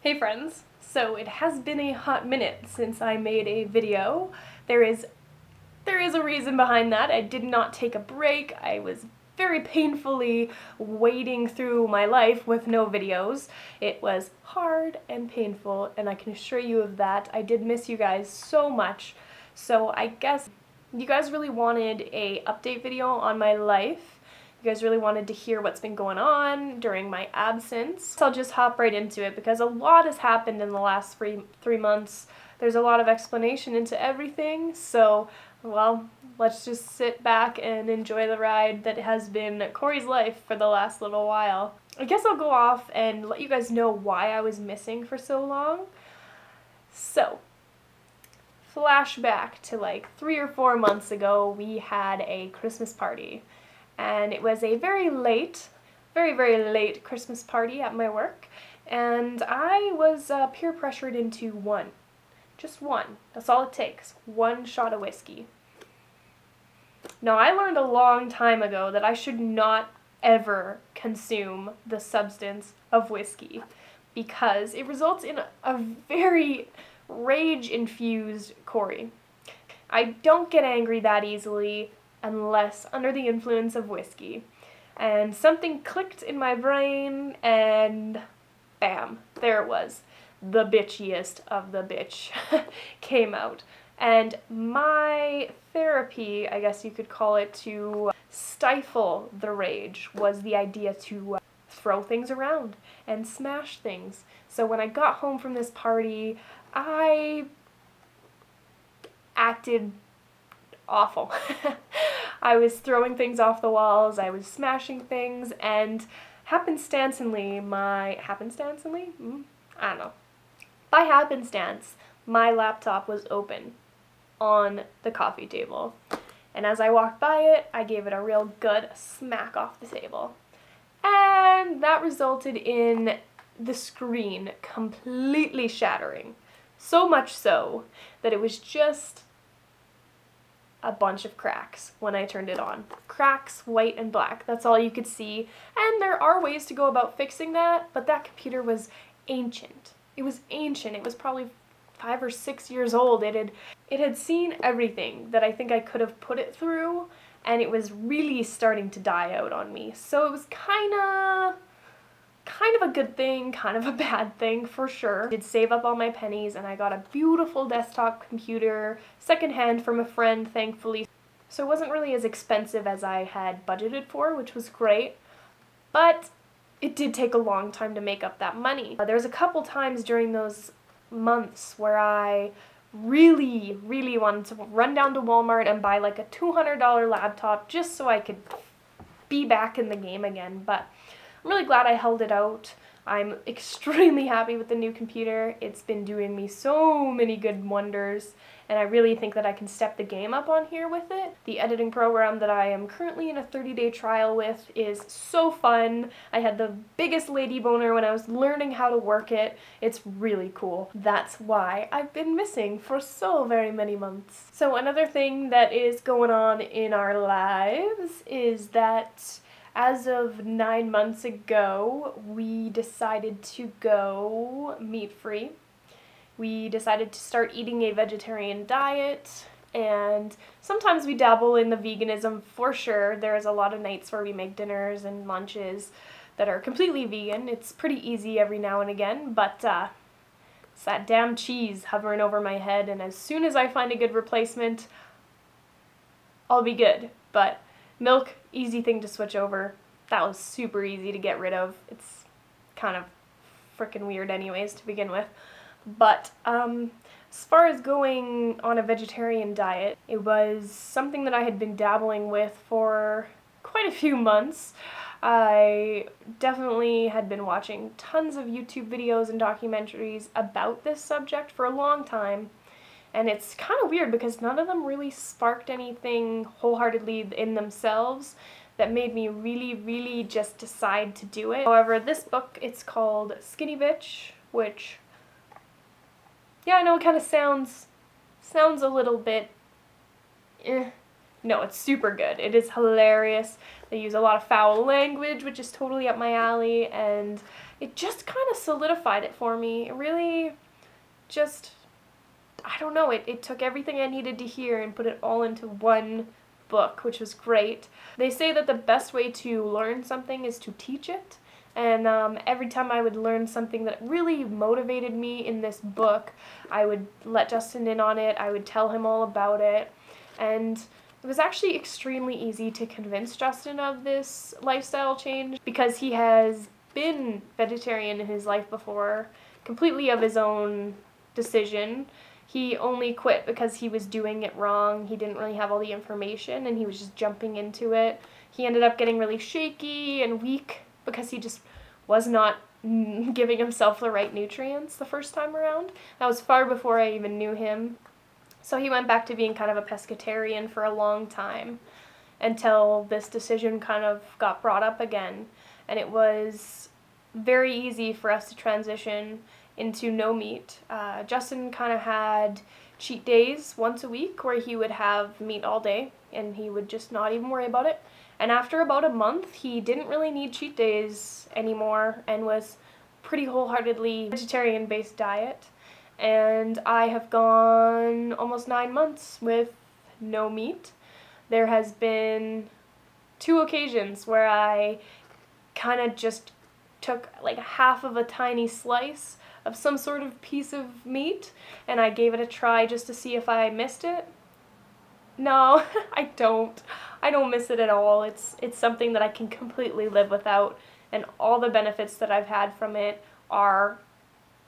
Hey friends, so it has been a hot minute since I made a video. There is a reason behind that. I did not take a break. I was very painfully wading through my life with no videos. It was hard and painful, and I can assure you of that. I did miss you guys so much. So I guess you guys really wanted a update video on my life. You guys really wanted to hear what's been going on during my absence. So I'll just hop right into it because a lot has happened in the last three months. There's a lot of explanation into everything, so, well, let's just sit back and enjoy the ride that has been Cory's life for the last little while. I guess I'll go off and let you guys know why I was missing for so long. So, flashback to like 3 or 4 months ago, we had a Christmas party. And it was a very late Christmas party at my work, and I was peer pressured into just one. That's all it takes, one shot of whiskey. Now, I learned a long time ago that I should not ever consume the substance of whiskey because it results in a very rage-infused Cory. I don't get angry that easily unless under the influence of whiskey. And something clicked in my brain, and bam, there it was. The bitchiest of the bitch came out. And my therapy, I guess you could call it, to stifle the rage was the idea to throw things around and smash things. So when I got home from this party, I acted awful. I was throwing things off the walls, I was smashing things, and happenstancely, by happenstance, my laptop was open on the coffee table. And as I walked by it, I gave it a real good smack off the table. And that resulted in the screen completely shattering. So much so that it was just a bunch of cracks when I turned it on. Cracks, white and black. That's all you could see. And there are ways to go about fixing that, but that computer was ancient. It was ancient. It was probably 5 or 6 years old. It had seen everything that I think I could have put it through, and it was really starting to die out on me. So it was kind of a good thing, kind of a bad thing for sure. I did save up all my pennies and I got a beautiful desktop computer, secondhand from a friend, thankfully. So it wasn't really as expensive as I had budgeted for, which was great, but it did take a long time to make up that money. There was a couple times during those months where I really wanted to run down to Walmart and buy like a $200 laptop just so I could be back in the game again, but I'm really glad I held it out. I'm extremely happy with the new computer. It's been doing me so many good wonders, and I really think that I can step the game up on here with it. The editing program that I am currently in a 30-day trial with is so fun. I had the biggest lady boner when I was learning how to work it. It's really cool. That's why I've been missing for so very many months. So another thing that is going on in our lives is that as of 9 months ago, we decided to go meat-free. We decided to start eating a vegetarian diet, and sometimes we dabble in the veganism for sure. There's a lot of nights where we make dinners and lunches that are completely vegan. It's pretty easy every now and again, but it's that damn cheese hovering over my head, and as soon as I find a good replacement, I'll be good. But milk, easy thing to switch over. That was super easy to get rid of. It's kind of freaking weird anyways to begin with. But as far as going on a vegetarian diet, it was something that I had been dabbling with for quite a few months. I definitely had been watching tons of YouTube videos and documentaries about this subject for a long time. And it's kind of weird because none of them really sparked anything wholeheartedly in themselves that made me really just decide to do it. However, this book, it's called Skinny Bitch, which, yeah, I know it kind of sounds a little bit No, it's super good. It is hilarious. They use a lot of foul language, which is totally up my alley, and it just kind of solidified it for me. It really just, I don't know, it took everything I needed to hear and put it all into one book, which was great. They say that the best way to learn something is to teach it, and every time I would learn something that really motivated me in this book, I would let Justin in on it, I would tell him all about it, and it was actually extremely easy to convince Justin of this lifestyle change because he has been vegetarian in his life before, completely of his own decision. He only quit because he was doing it wrong. He didn't really have all the information and he was just jumping into it. He ended up getting really shaky and weak because he just was not giving himself the right nutrients the first time around. That was far before I even knew him. So he went back to being kind of a pescatarian for a long time until this decision kind of got brought up again. And it was very easy for us to transition into no meat. Justin kind of had cheat days once a week where he would have meat all day and he would just not even worry about it. And after about a month, he didn't really need cheat days anymore and was pretty wholeheartedly vegetarian-based diet. And I have gone almost 9 months with no meat. There has been 2 occasions where I kind of just took like half of a tiny slice of some sort of piece of meat and I gave it a try just to see if I missed it. No, I don't. I don't miss it at all. It's something that I can completely live without, and all the benefits that I've had from it are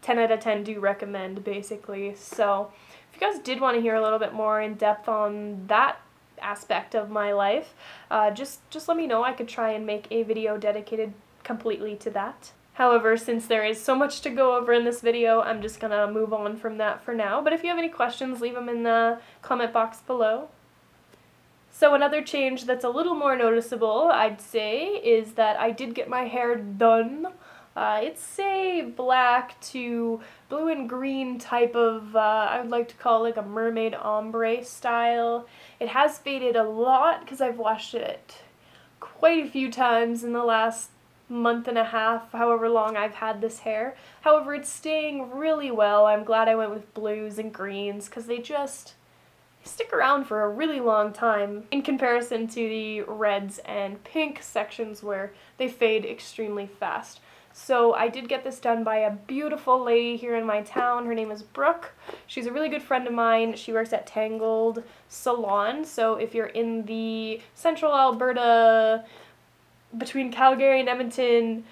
10 out of 10 do recommend, basically. So if you guys did want to hear a little bit more in depth on that aspect of my life, just let me know. I could try and make a video dedicated completely to that. However, since there is so much to go over in this video, I'm just gonna move on from that for now. But if you have any questions, leave them in the comment box below. So another change that's a little more noticeable, I'd say, is that I did get my hair done. It's a black to blue and green type of, I would like to call like a mermaid ombre style. It has faded a lot because I've washed it quite a few times in the last month and a half, however long I've had this hair. However, it's staying really well. I'm glad I went with blues and greens because they just stick around for a really long time in comparison to the reds and pink sections where they fade extremely fast. So I did get this done by a beautiful lady here in my town. Her name is Brooke. She's a really good friend of mine. She works at Tangled Salon. So if you're in the central Alberta, between Calgary and Edmonton,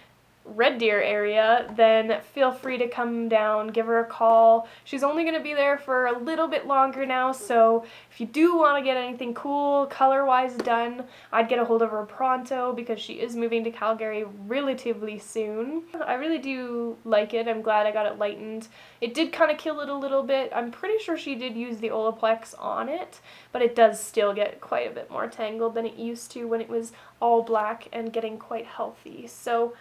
Red Deer area, then feel free to come down, give her a call. She's only going to be there for a little bit longer now, so if you do want to get anything cool, color-wise done, I'd get a hold of her pronto because she is moving to Calgary relatively soon. I really do like it. I'm glad I got it lightened. It did kind of kill it a little bit. I'm pretty sure she did use the Olaplex on it, but it does still get quite a bit more tangled than it used to when it was all black and getting quite healthy. So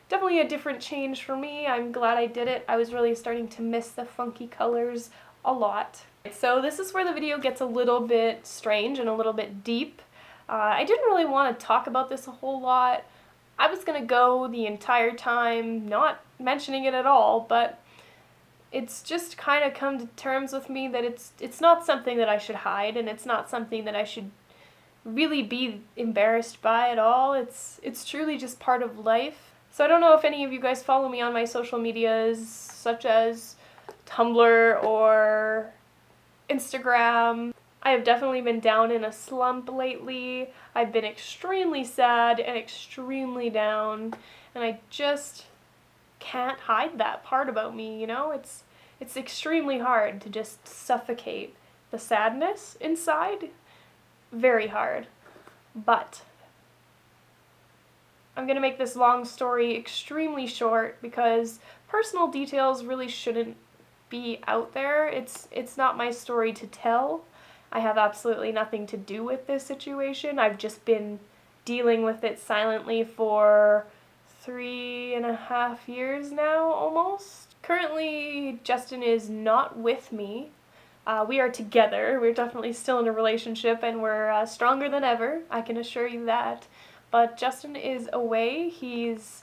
definitely a different change for me. I'm glad I did it. I was really starting to miss the funky colors a lot. So this is where the video gets a little bit strange and a little bit deep. I didn't really want to talk about this a whole lot. I was going to go the entire time not mentioning it at all, but it's just kind of come to terms with me that it's not something that I should hide, and it's not something that I should really be embarrassed by at all. It's truly just part of life. So I don't know if any of you guys follow me on my social medias, such as Tumblr or Instagram. I have definitely been down in a slump lately. I've been extremely sad and extremely down, and I just can't hide that part about me, you know? It's extremely hard to just suffocate the sadness inside. Very hard. But I'm going to make this long story extremely short because personal details really shouldn't be out there. It's not my story to tell. I have absolutely nothing to do with this situation. I've just been dealing with it silently for 3.5 years now, almost. Currently, Justin is not with me. We are together. We're definitely still in a relationship, and we're stronger than ever. I can assure you that. But Justin is away. He's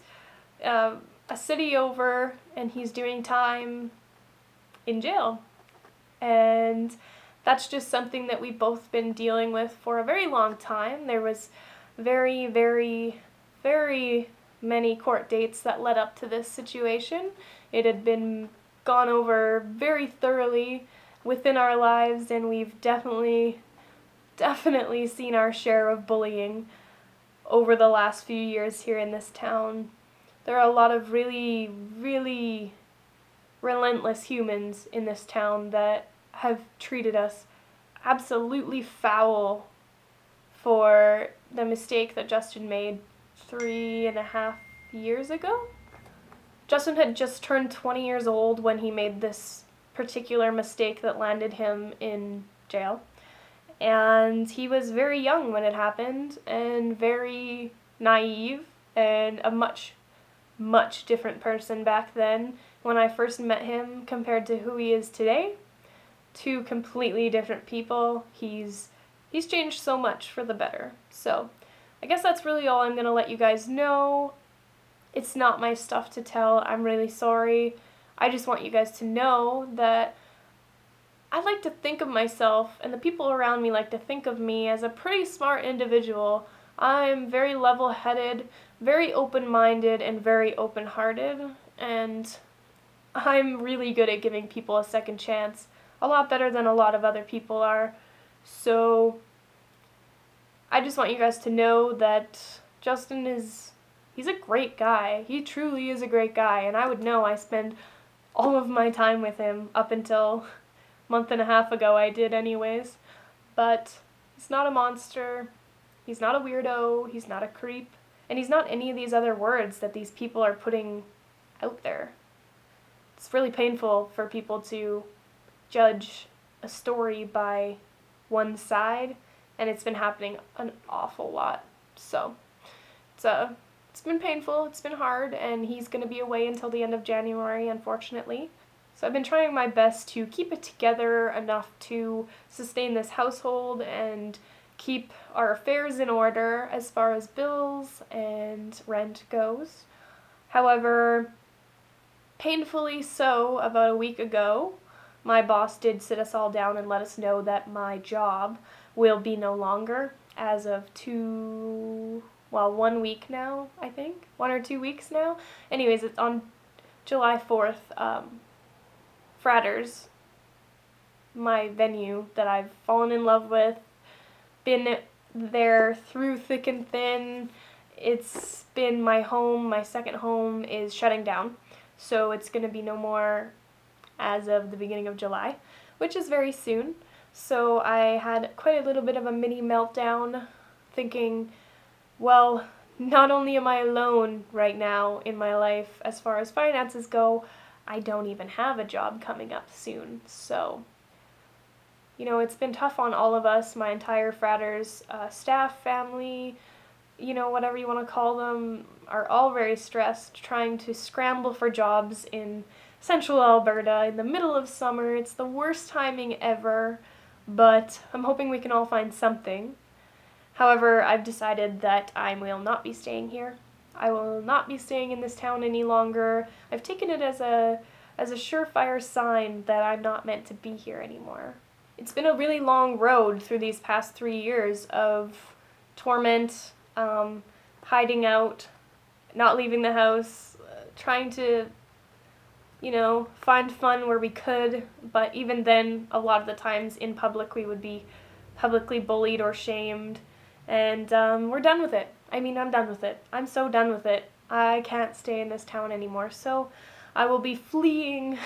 a city over, and he's doing time in jail. And that's just something that we've both been dealing with for a very long time. There was very, very, very many court dates that led up to this situation. It had been gone over very thoroughly within our lives, and we've definitely seen our share of bullying over the last few years here in this town. There are a lot of really, really relentless humans in this town that have treated us absolutely foul for the mistake that Justin made 3.5 years ago. Justin had just turned 20 years old when he made this particular mistake that landed him in jail. And he was very young when it happened, and very naive, and a much, much different person back then when I first met him compared to who he is today. Two completely different people. He's changed so much for the better. So I guess that's really all I'm going to let you guys know. It's not my stuff to tell. I'm really sorry. I just want you guys to know that I like to think of myself, and the people around me like to think of me, as a pretty smart individual. I'm very level-headed, very open-minded, and very open-hearted, and I'm really good at giving people a second chance. A lot better than a lot of other people are. So I just want you guys to know that Justin he's a great guy. He truly is a great guy, and I would know. I spend all of my time with him up until a month and a half ago. I did anyways. But he's not a monster. He's not a weirdo. He's not a creep. And he's not any of these other words that these people are putting out there. It's really painful for people to judge a story by one side, and it's been happening an awful lot. So it's been painful, it's been hard, and he's going to be away until the end of January, unfortunately. So I've been trying my best to keep it together enough to sustain this household and keep our affairs in order as far as bills and rent goes. However, painfully so, about a week ago, my boss did sit us all down and let us know that my job will be no longer as of 1 week now, I think. 1 or 2 weeks now. Anyways, it's on July 4th. Fratters, my venue that I've fallen in love with, been there through thick and thin. It's been my home. My second home is shutting down. So it's going to be no more as of the beginning of July, which is very soon. So I had quite a little bit of a mini meltdown, thinking, well, not only am I alone right now in my life as far as finances go, I don't even have a job coming up soon. So, it's been tough on all of us, my entire Fratters staff, family, whatever you want to call them, are all very stressed, trying to scramble for jobs in central Alberta in the middle of summer. It's the worst timing ever, but I'm hoping we can all find something. However, I've decided that I will not be staying here. I will not be staying in this town any longer. I've taken it as a surefire sign that I'm not meant to be here anymore. It's been a really long road through these past 3 years of torment, hiding out, not leaving the house, trying to, find fun where we could, but even then, a lot of the times in public, we would be publicly bullied or shamed, and we're done with it. I'm done with it. I'm so done with it. I can't stay in this town anymore, so I will be fleeing.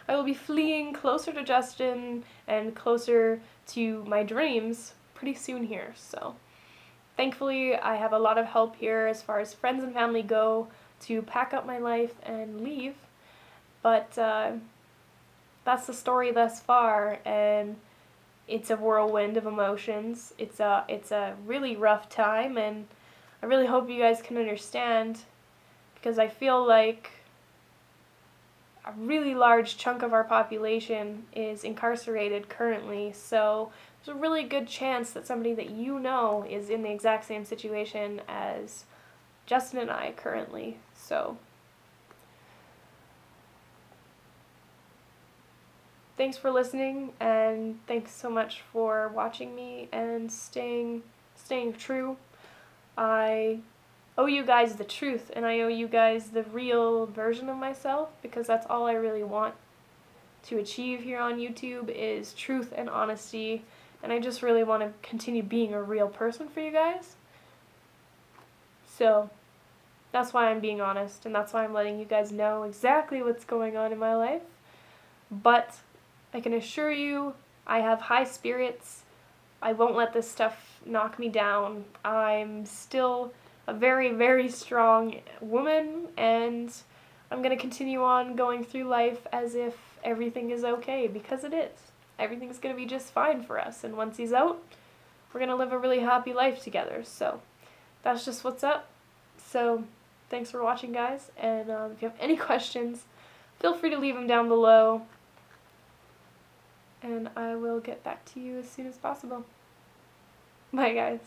I will be fleeing closer to Justin and closer to my dreams pretty soon here, so thankfully, I have a lot of help here as far as friends and family go to pack up my life and leave. But that's the story thus far, and it's a whirlwind of emotions. It's a really rough time, and I really hope you guys can understand, because I feel like a really large chunk of our population is incarcerated currently, so there's a really good chance that somebody that you know is in the exact same situation as Justin and I currently. So thanks for listening, and thanks so much for watching me and staying true. I owe you guys the truth, and I owe you guys the real version of myself, because that's all I really want to achieve here on YouTube is truth and honesty, and I just really want to continue being a real person for you guys. So that's why I'm being honest, and that's why I'm letting you guys know exactly what's going on in my life. But I can assure you, I have high spirits. I won't let this stuff knock me down. I'm still a very, very strong woman, and I'm going to continue on going through life as if everything is okay, because it is. Everything's going to be just fine for us, and once he's out, we're going to live a really happy life together. So that's just what's up. So thanks for watching, guys, and if you have any questions, feel free to leave them down below, and I will get back to you as soon as possible. Bye, guys.